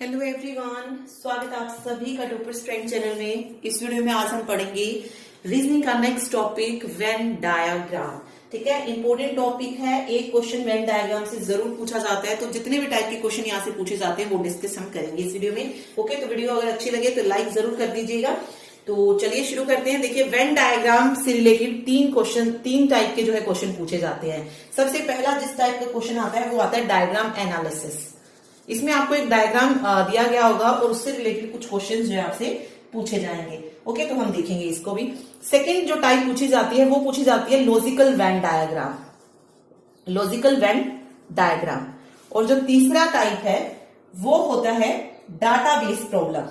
Hello everyone, स्वागत है आप सभी का टॉपर स्ट्रेंथ चैनल में। इस वीडियो में आज हम पढ़ेंगे रीजनिंग का नेक्स्ट टॉपिक वेन डायग्राम। ठीक है, इंपॉर्टेंट टॉपिक है। एक क्वेश्चन वेन डायग्राम से जरूर पूछा जाता है, तो जितने भी टाइप के क्वेश्चन यहाँ से पूछे जाते हैं वो डिस्कस हम करेंगे इस वीडियो में। ओके, तो वीडियो अगर अच्छी लगे तो लाइक जरूर कर दीजिएगा। तो चलिए शुरू करते हैं। देखिए, वेन डायग्राम से रिलेटेड तीन टाइप के जो है क्वेश्चन पूछे जाते हैं। सबसे पहला जिस टाइप का क्वेश्चन आता है वो आता है डायग्राम एनालिसिस। इसमें आपको एक डायग्राम दिया गया होगा और उससे रिलेटेड कुछ क्वेश्चंस जो है आपसे पूछे जाएंगे। ओके, तो हम देखेंगे इसको भी। सेकंड जो टाइप पूछी जाती है वो पूछी जाती है logical Venn diagram, logical Venn diagram. और जो तीसरा टाइप है वो होता है डाटाबेस प्रॉब्लम।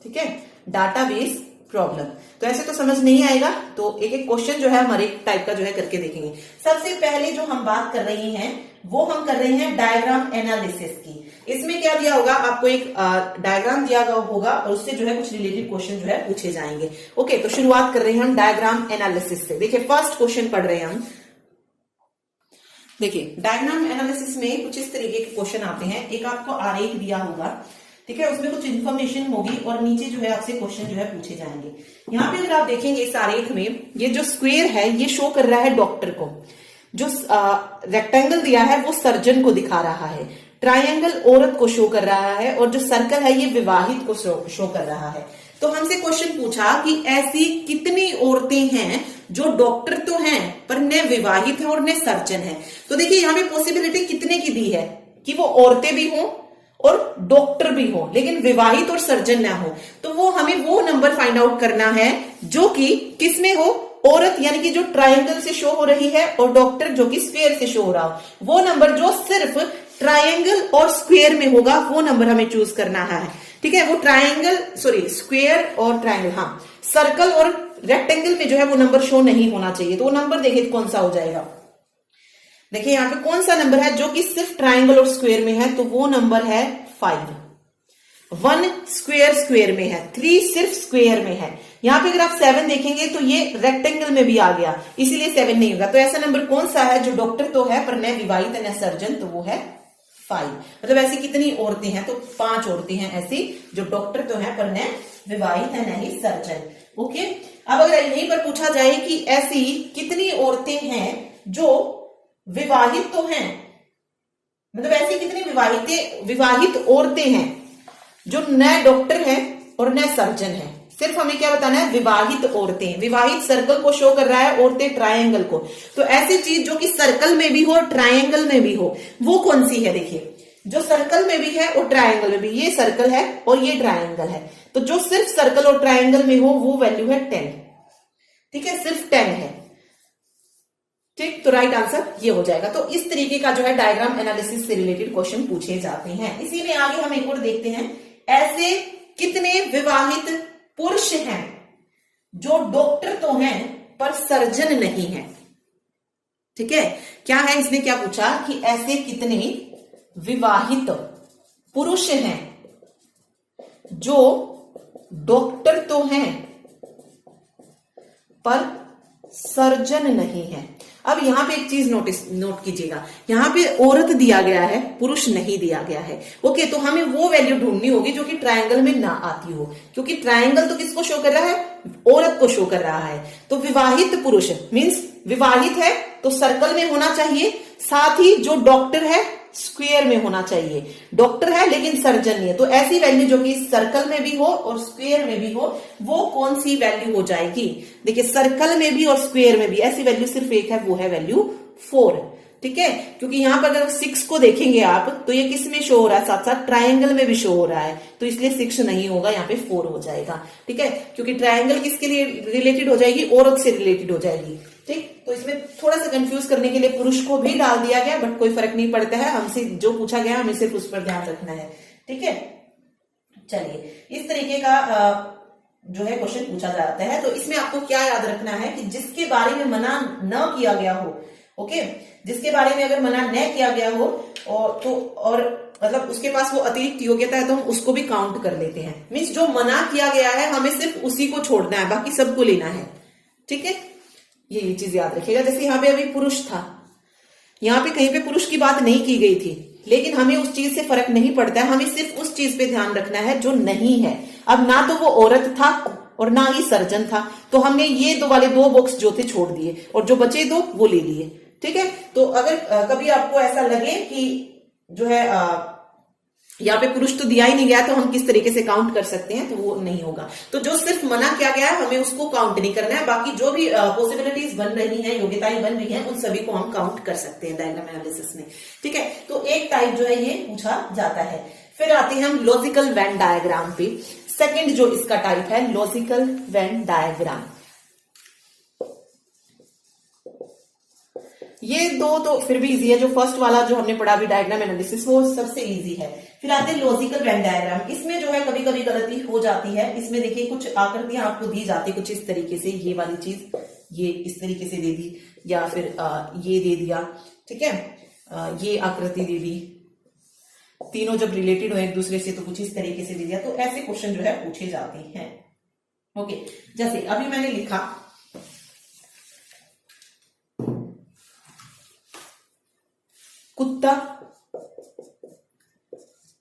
ठीक है, डाटाबेस प्रॉब्लम। तो ऐसे तो समझ नहीं आएगा, तो एक एक क्वेश्चन जो है हम हर एक टाइप का जो है करके देखेंगे। सबसे पहले जो हम बात कर रहे हैं वो हम कर रहे हैं डायग्राम एनालिसिस की। इसमें क्या दिया होगा, आपको एक डायग्राम दिया होगा और उससे जो है कुछ रिलेटेड क्वेश्चन जो है पूछे जाएंगे। ओके, तो शुरुआत कर रहे हैं हम डायग्राम एनालिसिस से। देखिए, फर्स्ट क्वेश्चन पढ़ रहे हैं हम। देखिए, डायग्राम एनालिसिस में कुछ इस तरीके के क्वेश्चन आते हैं। एक आपको आरेख दिया होगा, ठीक है, उसमें कुछ इन्फॉर्मेशन होगी और नीचे जो है आपसे क्वेश्चन जो है पूछे जाएंगे। यहाँ पे अगर आप देखेंगे इस आरेख में, ये जो स्क्वायर है ये शो कर रहा है डॉक्टर को, जो रेक्टेंगल दिया है वो सर्जन को दिखा रहा है, ट्रायंगल औरत को शो कर रहा है और जो सर्कल है ये विवाहित को शो कर रहा है। तो हमसे क्वेश्चन पूछा कि ऐसी कितनी औरतें हैं जो डॉक्टर तो हैं पर न विवाहित है और न सर्जन है। तो देखिए, यहाँ पे पॉसिबिलिटी कितने की दी है कि वो औरतें भी हों और डॉक्टर भी हो लेकिन विवाहित और सर्जन ना हो। तो वो हमें वो नंबर फाइंड आउट करना है जो कि किसमें हो, औरत यानी कि जो ट्रायंगल से शो हो रही है और डॉक्टर जो कि स्क्वायर से शो हो रहा हो। वो नंबर जो सिर्फ ट्रायंगल और स्क्वायर में होगा वो नंबर हमें चूज करना है। ठीक है, वो स्क्वायर और ट्रायंगल, हाँ, सर्कल और रेक्टेंगल में जो है वो नंबर शो नहीं होना चाहिए। तो वो नंबर देखिए कौन सा हो जाएगा। देखिए, यहाँ पे कौन सा नंबर है जो कि सिर्फ ट्रायंगल और स्क्वायर में है, तो वो नंबर है 5। 1 स्क्वायर में है, 3 सिर्फ स्क्वायर में है। यहाँ पे अगर आप 7 देखेंगे तो ये रेक्टेंगल में भी आ गया, इसीलिए 7 नहीं होगा। तो ऐसा नंबर कौन सा है जो डॉक्टर तो है पर न विवाहित न सर्जन, तो वो है 5। मतलब ऐसी कितनी औरतें हैं, तो 5 औरतें हैं ऐसी जो डॉक्टर तो है पर न विवाहित है न ही सर्जन। ओके, अब अगर यहीं पर पूछा जाए कि ऐसी कितनी औरतें हैं जो विवाहित तो हैं, मतलब ऐसी कितनी विवाहित औरतें हैं जो न डॉक्टर है और न सर्जन है। सिर्फ हमें क्या बताना है, विवाहित औरतें। विवाहित सर्कल को शो कर रहा है, औरतें ट्रायंगल को। तो ऐसी चीज जो कि सर्कल में भी हो और ट्रायंगल में भी हो वो कौन सी है। देखिए, जो सर्कल में भी है और ट्रायंगल में भी, ये सर्कल है और ये ट्रायंगल है। तो जो सिर्फ सर्कल और ट्रायंगल में हो वो वैल्यू है 10। ठीक है, सिर्फ 10 है। ठीक, तो राइट आंसर ये हो जाएगा। तो इस तरीके का जो है डायग्राम एनालिसिस से रिलेटेड क्वेश्चन पूछे जाते हैं। इसी में आगे हम एक और देखते हैं, ऐसे कितने विवाहित पुरुष हैं जो डॉक्टर तो हैं पर सर्जन नहीं है। ठीक है, क्या है, इसने क्या पूछा कि ऐसे कितने विवाहित पुरुष हैं जो डॉक्टर तो हैं पर सर्जन नहीं है। अब यहां पे एक चीज नोट कीजिएगा, यहां पे औरत दिया गया है, पुरुष नहीं दिया गया है। ओके, तो हमें वो वैल्यू ढूंढनी होगी जो कि ट्रायंगल में ना आती हो, क्योंकि ट्रायंगल तो किसको शो कर रहा है, औरत को शो कर रहा है। तो विवाहित पुरुष मीन्स विवाहित है तो सर्कल में होना चाहिए, साथ ही जो डॉक्टर है स्क्वायर में होना चाहिए। डॉक्टर है लेकिन सर्जन नहीं है, तो ऐसी वैल्यू जो कि सर्कल में भी हो और स्क्वायर में भी हो वो कौन सी वैल्यू हो जाएगी। देखिए, सर्कल में भी और स्क्वायर में भी ऐसी वैल्यू सिर्फ एक है, वो है वैल्यू 4। ठीक है, क्योंकि यहां पर अगर 6 को देखेंगे आप तो ये किस में शो हो रहा है, साथ साथ ट्रायंगल में भी शो हो रहा है, तो इसलिए 6 नहीं होगा, यहाँ पे 4 हो जाएगा। ठीक है, क्योंकि ट्रायंगल किसके लिए रिलेटेड हो जाएगी, औरत से रिलेटेड हो जाएगी। ठीक, तो इसमें थोड़ा सा कंफ्यूज करने के लिए पुरुष को भी डाल दिया गया, बट कोई फर्क नहीं पड़ता है, हमसे जो पूछा गया हमें सिर्फ उस पर ध्यान रखना है। ठीक है, चलिए, इस तरीके का जो है क्वेश्चन पूछा जाता है। तो इसमें आपको क्या याद रखना है कि जिसके बारे में मना न किया गया हो, ओके, जिसके बारे में अगर मना न किया गया हो और मतलब उसके पास वो अतिरिक्त योग्यता है तो हम उसको भी काउंट कर लेते हैं। मीन्स जो मना किया गया है हमें सिर्फ उसी को छोड़ना है, बाकी सबको लेना है। ठीक है, ये चीज याद रखिएगा। जैसे यहाँ पे अभी पुरुष था, यहाँ पे कहीं पे पुरुष की बात नहीं की गई थी, लेकिन हमें उस चीज से फर्क नहीं पड़ता है, हमें सिर्फ उस चीज पे ध्यान रखना है जो नहीं है। अब ना तो वो औरत था और ना ही सर्जन था, तो हमने ये दो वाले दो बॉक्स जो थे छोड़ दिए और जो बचे दो वो ले लिए। ठीक है, तो अगर कभी आपको ऐसा लगे कि जो है यहाँ पे पुरुष तो दिया ही नहीं गया, तो हम किस तरीके से काउंट कर सकते हैं, तो वो नहीं होगा। तो जो सिर्फ मना किया गया है हमें उसको काउंट नहीं करना है, बाकी जो भी पॉसिबिलिटीज बन रही हैं, योग्यताएं बन रही हैं, उन सभी को हम काउंट कर सकते हैं डायग्राम एनालिसिस में। ठीक है, तो एक टाइप जो है ये पूछा जाता है। फिर आते हैं हम लॉजिकल वेन डायग्राम पे। सेकेंड जो इसका टाइप है लॉजिकल वेन डायग्राम। ये दो तो फिर भी इजी है, जो फर्स्ट वाला जो हमने पढ़ा अभी डायग्राम एनालिसिस वो सबसे इजी है। फिर आते हैं लॉजिकल वेन डायग्राम। इसमें जो है कभी कभी गलती हो जाती है। इसमें देखिए कुछ आकृतियां आपको दी जाती है कुछ इस तरीके से, ये वाली चीज ये इस तरीके से दे दी, या फिर ये दे दिया। ठीक है, ये आकृति दे दी, तीनों जब रिलेटेड हो एक दूसरे से तो कुछ इस तरीके से दे दिया। तो ऐसे क्वेश्चन जो है पूछे जाते हैं। ओके, जैसे अभी मैंने लिखा कुत्ता,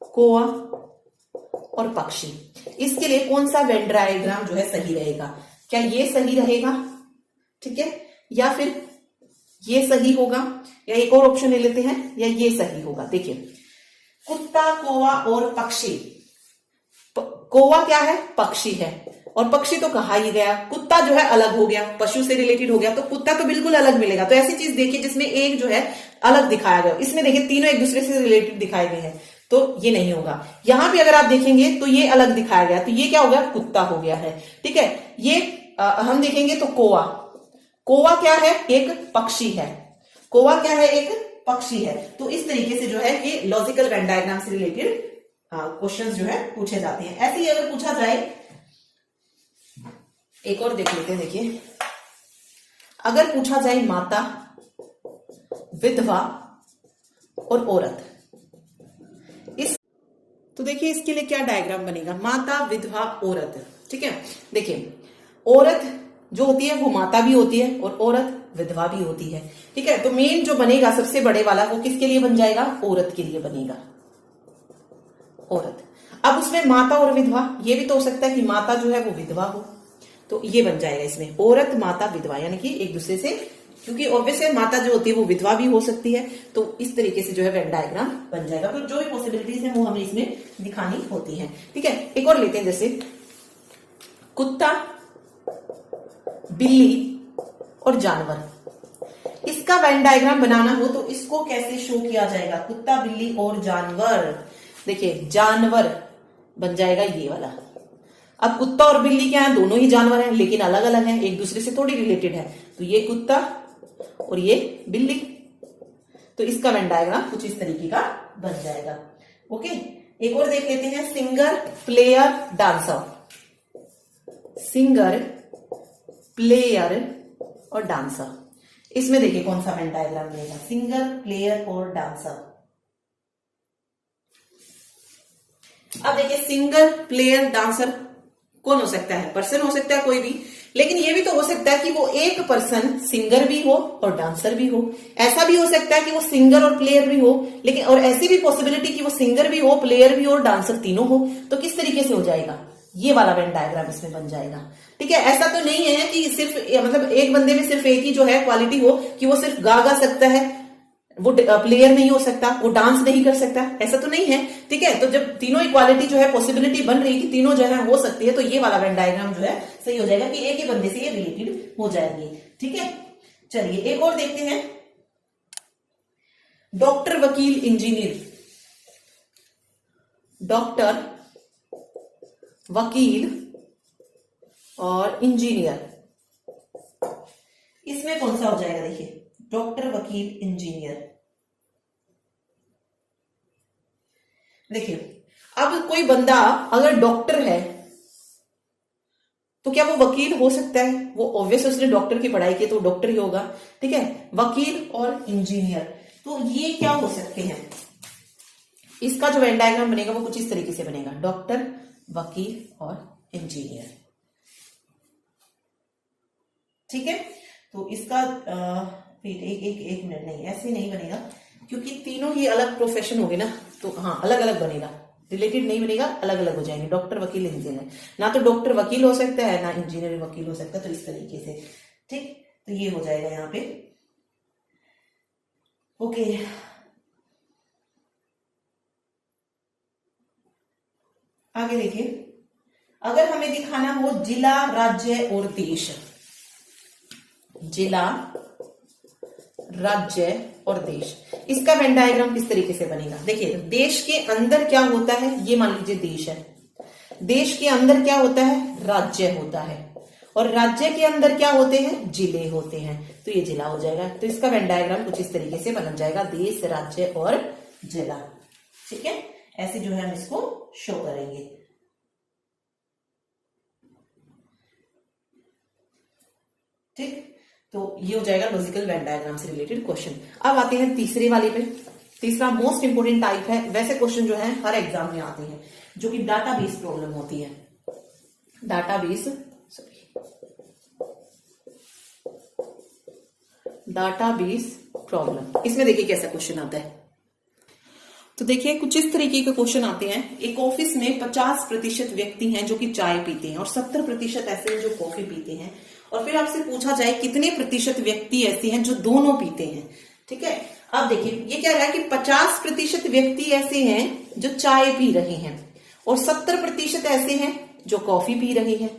कौवा और पक्षी, इसके लिए कौन सा वेन डायग्राम जो है सही रहेगा? क्या ये सही रहेगा? ठीक है, या फिर ये सही होगा, या एक और ऑप्शन ले लेते हैं, या ये सही होगा। देखिए कुत्ता, कौवा और पक्षी। कौवा क्या है? पक्षी है, और पक्षी तो कहा ही गया। कुत्ता जो है अलग हो गया, पशु से रिलेटेड हो गया, तो कुत्ता तो बिल्कुल अलग मिलेगा। तो ऐसी चीज देखिए जिसमें एक जो है अलग दिखाया गया, इसमें देखिए तीनों एक दूसरे से रिलेटेड दिखाए गए हैं, तो ये नहीं होगा। यहां भी अगर आप देखेंगे तो ये अलग दिखाया गया, तो ये क्या हो गया? कुत्ता हो गया है। ठीक है, ये हम देखेंगे तो कौवा, कौवा क्या है? एक पक्षी है। कौवा क्या है? एक पक्षी है। तो इस तरीके से जो है कि लॉजिकल वेन डायग्राम से रिलेटेड क्वेश्चंस जो है पूछे जाते हैं। ऐसे ही अगर पूछा जाए, एक और देख लेते हैं। देखिए अगर पूछा जाए माता, विधवा और औरत, इस तो देखिए इसके लिए क्या डायग्राम बनेगा? माता, विधवा, औरत। ठीक है, देखिए औरत जो होती है वो माता भी होती है और औरत विधवा भी होती है। ठीक है, तो मेन जो बनेगा सबसे बड़े वाला वो किसके लिए बन जाएगा? औरत के लिए बनेगा, औरत। अब उसमें माता और विधवा, ये भी तो हो सकता है कि माता जो है वो विधवा हो, तो ये बन जाएगा इसमें औरत, माता, विधवा, यानी कि एक दूसरे से, क्योंकि ऑब्वियसली माता जो होती है वो विधवा भी हो सकती है। तो इस तरीके से जो है वेन डायग्राम बन जाएगा। तो जो भी पॉसिबिलिटीज है वो हमें इसमें दिखानी होती है। ठीक है, एक और लेते हैं, जैसे कुत्ता, बिल्ली और जानवर। इसका वेन डायग्राम बनाना हो तो इसको कैसे शो किया जाएगा? कुत्ता, बिल्ली और जानवर। देखिए जानवर बन जाएगा ये वाला। अब कुत्ता और बिल्ली क्या है? दोनों ही जानवर हैं, लेकिन अलग अलग हैं, एक दूसरे से थोड़ी रिलेटेड है। तो ये कुत्ता और ये बिल्ली, तो इसका वेन डायग्राम कुछ इस तरीके का बन जाएगा। ओके, एक और देख लेते हैं, singer, player, dancer. Singer, player और डांसर, इसमें देखिए कौन सा वेन डायग्राम बनेगा? सिंगर, प्लेयर और डांसर। अब देखिए सिंगर, प्लेयर, डांसर कौन हो सकता है? पर्सन हो सकता है कोई भी, लेकिन ये भी तो हो सकता है कि वो एक पर्सन सिंगर भी हो और डांसर भी हो। ऐसा भी हो सकता है कि वो सिंगर और प्लेयर भी हो, लेकिन और ऐसी भी पॉसिबिलिटी कि वो सिंगर भी हो, प्लेयर भी हो और डांसर तीनों हो। तो किस तरीके से हो जाएगा? ये वाला वेन डायग्राम इसमें बन जाएगा। ठीक है, ऐसा तो नहीं है कि सिर्फ मतलब एक बंदे में सिर्फ एक ही जो है क्वालिटी हो कि वो सिर्फ गा सकता है, वो प्लेयर नहीं हो सकता, वो डांस नहीं कर सकता, ऐसा तो नहीं है। ठीक है, तो जब तीनों इक्वालिटी जो है पॉसिबिलिटी बन रही कि तीनों जो है हो सकती है, तो ये वाला वेन डायग्राम जो है सही हो जाएगा कि एक ही बंदे से ये रिलेटेड हो जाएंगे। ठीक है, चलिए एक और देखते हैं, डॉक्टर, वकील, इंजीनियर। डॉक्टर, वकील और इंजीनियर, इसमें कौन सा हो जाएगा? देखिए डॉक्टर, वकील, इंजीनियर। देखिए अब कोई बंदा अगर डॉक्टर है तो क्या वो वकील हो सकता है? वो ऑब्वियस उसने डॉक्टर की पढ़ाई की तो डॉक्टर ही होगा। ठीक है, वकील और इंजीनियर, तो ये क्या हो सकते हैं? इसका जो वेन डायग्राम बनेगा वो कुछ इस तरीके से बनेगा, डॉक्टर, वकील और इंजीनियर। ठीक है, तो इसका एक मिनट, नहीं ऐसे नहीं बनेगा, क्योंकि तीनों ही अलग प्रोफेशन हो गए ना, तो हाँ अलग अलग बनेगा, रिलेटेड नहीं बनेगा, अलग अलग हो जाएंगे। डॉक्टर, वकील, इंजीनियर, ना तो डॉक्टर वकील हो सकता है ना इंजीनियर वकील हो सकता है, तो इस तरीके से। ठीक, तो ये हो जाएगा यहाँ पे। ओके, आगे देखिए, अगर हमें दिखाना हो जिला, राज्य और देश, जिला, राज्य और देश, इसका वेन डायग्राम किस तरीके से बनेगा? देखिए, देश के अंदर क्या होता है, ये मान लीजिए देश है, देश के अंदर क्या होता है, राज्य होता है, और राज्य के अंदर क्या होते हैं, जिले होते हैं, तो ये जिला हो जाएगा। तो इसका वेन डायग्राम कुछ इस तरीके से बन जाएगा, देश, राज्य और जिला। ठीक है, ऐसे जो है हम इसको शो करेंगे। ठीक, तो ये हो जाएगा लॉजिकल वेन डायग्राम से रिलेटेड क्वेश्चन। अब आते हैं तीसरे वाले पे। तीसरा मोस्ट इंपोर्टेंट टाइप है, वैसे क्वेश्चन जो है हर एग्जाम में आते हैं, जो कि डाटाबेस प्रॉब्लम होती है। डाटाबेस प्रॉब्लम, इसमें देखिए कैसा क्वेश्चन आता है। तो देखिए कुछ इस तरीके के क्वेश्चन आते हैं। एक ऑफिस में 50% व्यक्ति हैं जो कि चाय पीते हैं और 70% ऐसे हैं जो कॉफी पीते हैं, और फिर आपसे पूछा जाए कितने प्रतिशत व्यक्ति ऐसे हैं जो दोनों पीते हैं। ठीक है, अब देखिए ये क्या रहा है कि 50% व्यक्ति ऐसे हैं जो चाय पी रहे हैं और 70% ऐसे हैं जो कॉफी पी रहे हैं,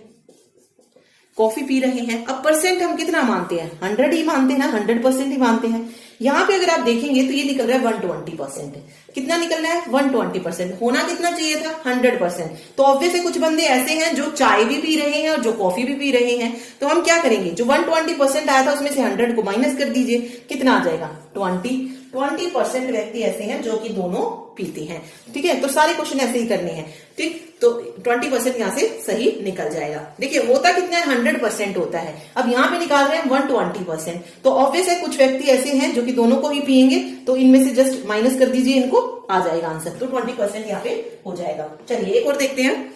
कॉफी पी रहे हैं। अब परसेंट हम कितना मानते हैं, 100 ही मानते हैं ना, 100% ही मानते हैं। यहां पे अगर आप देखेंगे तो ये निकल रहा है 120%। कितना निकल रहा है, 120%। होना कितना चाहिए था, 100%। तो ऑब्वियसली कुछ बंदे ऐसे हैं जो चाय भी पी रहे हैं और जो कॉफी भी पी रहे हैं, तो हम क्या करेंगे, जो 120% आया था उसमें से 100 को माइनस कर दीजिए, कितना आ जाएगा, 20% व्यक्ति ऐसे हैं जो कि दोनों पीते हैं। ठीक है, तो सारे क्वेश्चन ऐसे ही करने हैं। ठीक, तो 20% यहां से सही निकल जाएगा। देखिए होता कितना है, 100% होता है। अब यहां पे निकाल रहे हैं 120%, तो ऑब्वियस है कुछ व्यक्ति ऐसे हैं जो कि दोनों को ही पिएंगे, तो इनमें से जस्ट माइनस कर दीजिए, इनको आ जाएगा आंसर। तो 20% यहाँ पे हो जाएगा। चलिए एक और देखते हैं।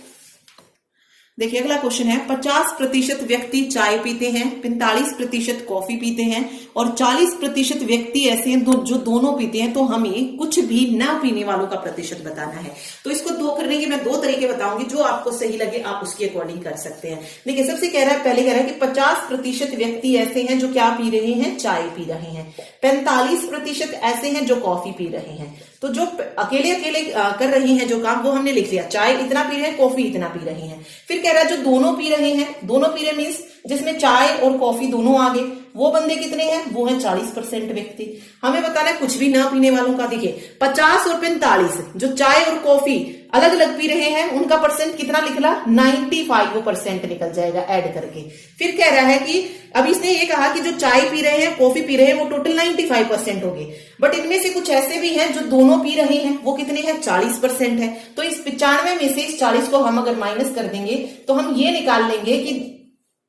देखिए अगला क्वेश्चन है, 50% व्यक्ति चाय पीते हैं, 45% कॉफी पीते हैं और 40% व्यक्ति ऐसे हैं जो दोनों पीते हैं, तो हमें कुछ भी ना पीने वालों का प्रतिशत बताना है। तो इसको दो करने के मैं 2 तरीके बताऊंगी, जो आपको सही लगे आप उसके अकॉर्डिंग कर सकते हैं। देखिए सबसे कह रहा है, पहले कह रहा है कि 50% व्यक्ति ऐसे हैं जो क्या पी रहे हैं, चाय पी रहे हैं, 45% ऐसे हैं जो कॉफी पी रहे हैं। तो जो अकेले अकेले कर रही हैं जो काम, वो हमने लिख लिया, चाय इतना पी रहे हैं, कॉफी इतना पी रही हैं। फिर कह रहा है जो दोनों पी रहे हैं, दोनों पी रहे मीन्स जिसमें चाय और कॉफी दोनों आ गए, वो बंदे कितने हैं, वो हैं 40% व्यक्ति। हमें बताना है कुछ भी ना पीने वालों का। देखिए 50 और 45 जो चाय और कॉफी अलग अलग पी रहे हैं, उनका परसेंट कितना निकला, 95% निकल जाएगा ऐड करके। फिर कह रहा है कि अब इसने ये कहा कि जो चाय पी रहे हैं, कॉफी पी रहे हैं, वो टोटल 95% हो गए, बट इनमें से कुछ ऐसे भी हैं जो दोनों पी रहे हैं, वो कितने हैं, 40% है। तो इस 95 में से इस 40 को हम अगर माइनस कर देंगे तो हम ये निकाल लेंगे कि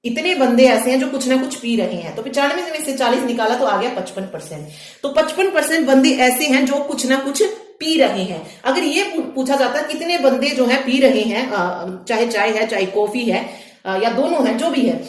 इतने बंदे ऐसे हैं जो कुछ ना कुछ पी रहे हैं। तो 95 में से 40 निकाला तो आ गया 55%। तो 55% बंदे ऐसे हैं जो कुछ ना कुछ पी रहे हैं। अगर ये पूछा जाता कितने बंदे जो है पी रहे हैं, चाहे चाय है चाहे कॉफी है या दोनों है, जो भी है,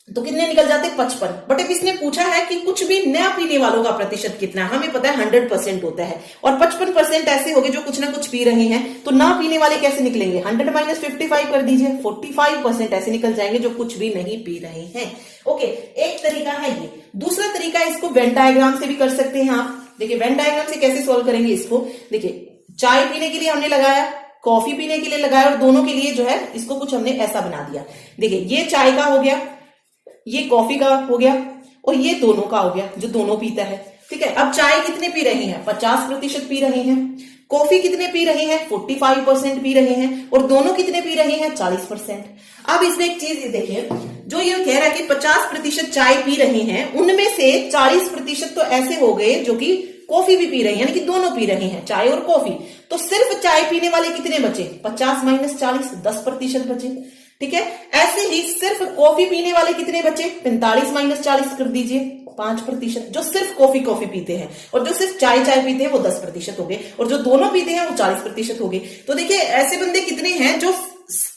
तो कितने निकल जाते, 55। बट अब इसने पूछा है कि कुछ भी न पीने वालों का प्रतिशत कितना है। हमें पता है 100% होता है, और 55% ऐसे हो गए जो कुछ ना कुछ पी रहे हैं। तो ना पीने वाले कैसे निकलेंगे, 100 माइनस 55 कर दीजिए, 45% ऐसे निकल जाएंगे जो कुछ भी नहीं पी रहे हैं। ओके, एक तरीका है ये। दूसरा तरीका इसको वेन डायग्राम से भी कर सकते हैं आप। देखिए वेन डायग्राम से कैसे सॉल्व करेंगे इसको। देखिए चाय पीने के लिए हमने लगाया, कॉफी पीने के लिए लगाया, और दोनों के लिए जो है इसको कुछ हमने ऐसा बना दिया। देखिए ये चाय का हो गया, ये कॉफी का हो गया, और ये दोनों का हो गया जो दोनों पीता है। ठीक है, अब चाय कितने पी रहे हैं, 50% पी रहे हैं। कॉफी कितने पी रहे हैं, 45% पी रहे हैं, और दोनों कितने पी रहे हैं, 40%। अब इसमें एक चीज देखिए, जो ये कह रहा है कि 50% चाय पी रहे हैं, उनमें से 40% तो ऐसे हो गए जो कि कॉफी भी पी रहे हैं, यानी कि दोनों पी रहे हैं, चाय और कॉफी। तो सिर्फ चाय पीने वाले कितने बचे, 50 माइनस 40, 10% बचे। ठीक है, ऐसे ही सिर्फ कॉफी पीने वाले कितने बचे, 45 माइनस 40 कर दीजिए, 5%। जो सिर्फ कॉफी पीते हैं, और जो सिर्फ चाय पीते हैं वो 10% हो गए, और जो दोनों पीते हैं वो 40% हो गए। तो देखिए ऐसे बंदे कितने हैं जो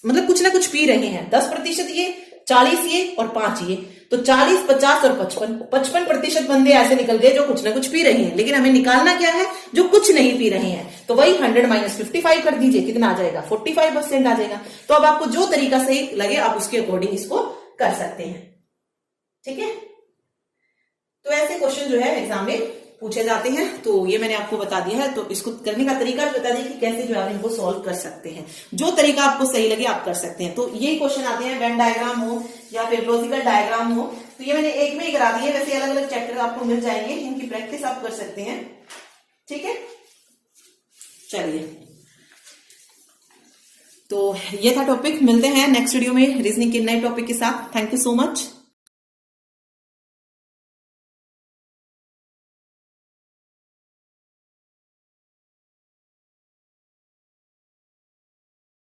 मतलब कुछ ना कुछ पी रहे हैं, 10% ये, 40 ये और 5 ये, तो 40, 50 और 55% बंदे ऐसे निकल गए जो कुछ ना कुछ पी रहे हैं, लेकिन हमें निकालना क्या है, जो कुछ नहीं पी रहे हैं। तो वही 100 माइनस 55 कर दीजिए, कितना आ जाएगा, 45% आ जाएगा। तो अब आपको जो तरीका सही लगे आप उसके अकॉर्डिंग इसको कर सकते हैं, ठीक है। तो ऐसे क्वेश्चन जो है एग्जाम में पूछे जाते हैं। तो ये मैंने आपको बता दिया है, तो इसको करने का तरीका भी बता दिया कि कैसे जो आप इनको सॉल्व कर सकते हैं। जो तरीका आपको सही लगे आप कर सकते हैं। तो ये क्वेश्चन आते हैं वेन डायग्राम हो या फिर लॉजिकल डायग्राम हो, तो ये मैंने एक में ही करा दी है। वैसे अलग अलग चैप्टर आपको मिल जाएंगे, इनकी प्रैक्टिस आप कर सकते हैं, ठीक है। चलिए, तो ये था टॉपिक। मिलते हैं नेक्स्ट वीडियो में रीजनिंग के नए टॉपिक के साथ। Thank you so much.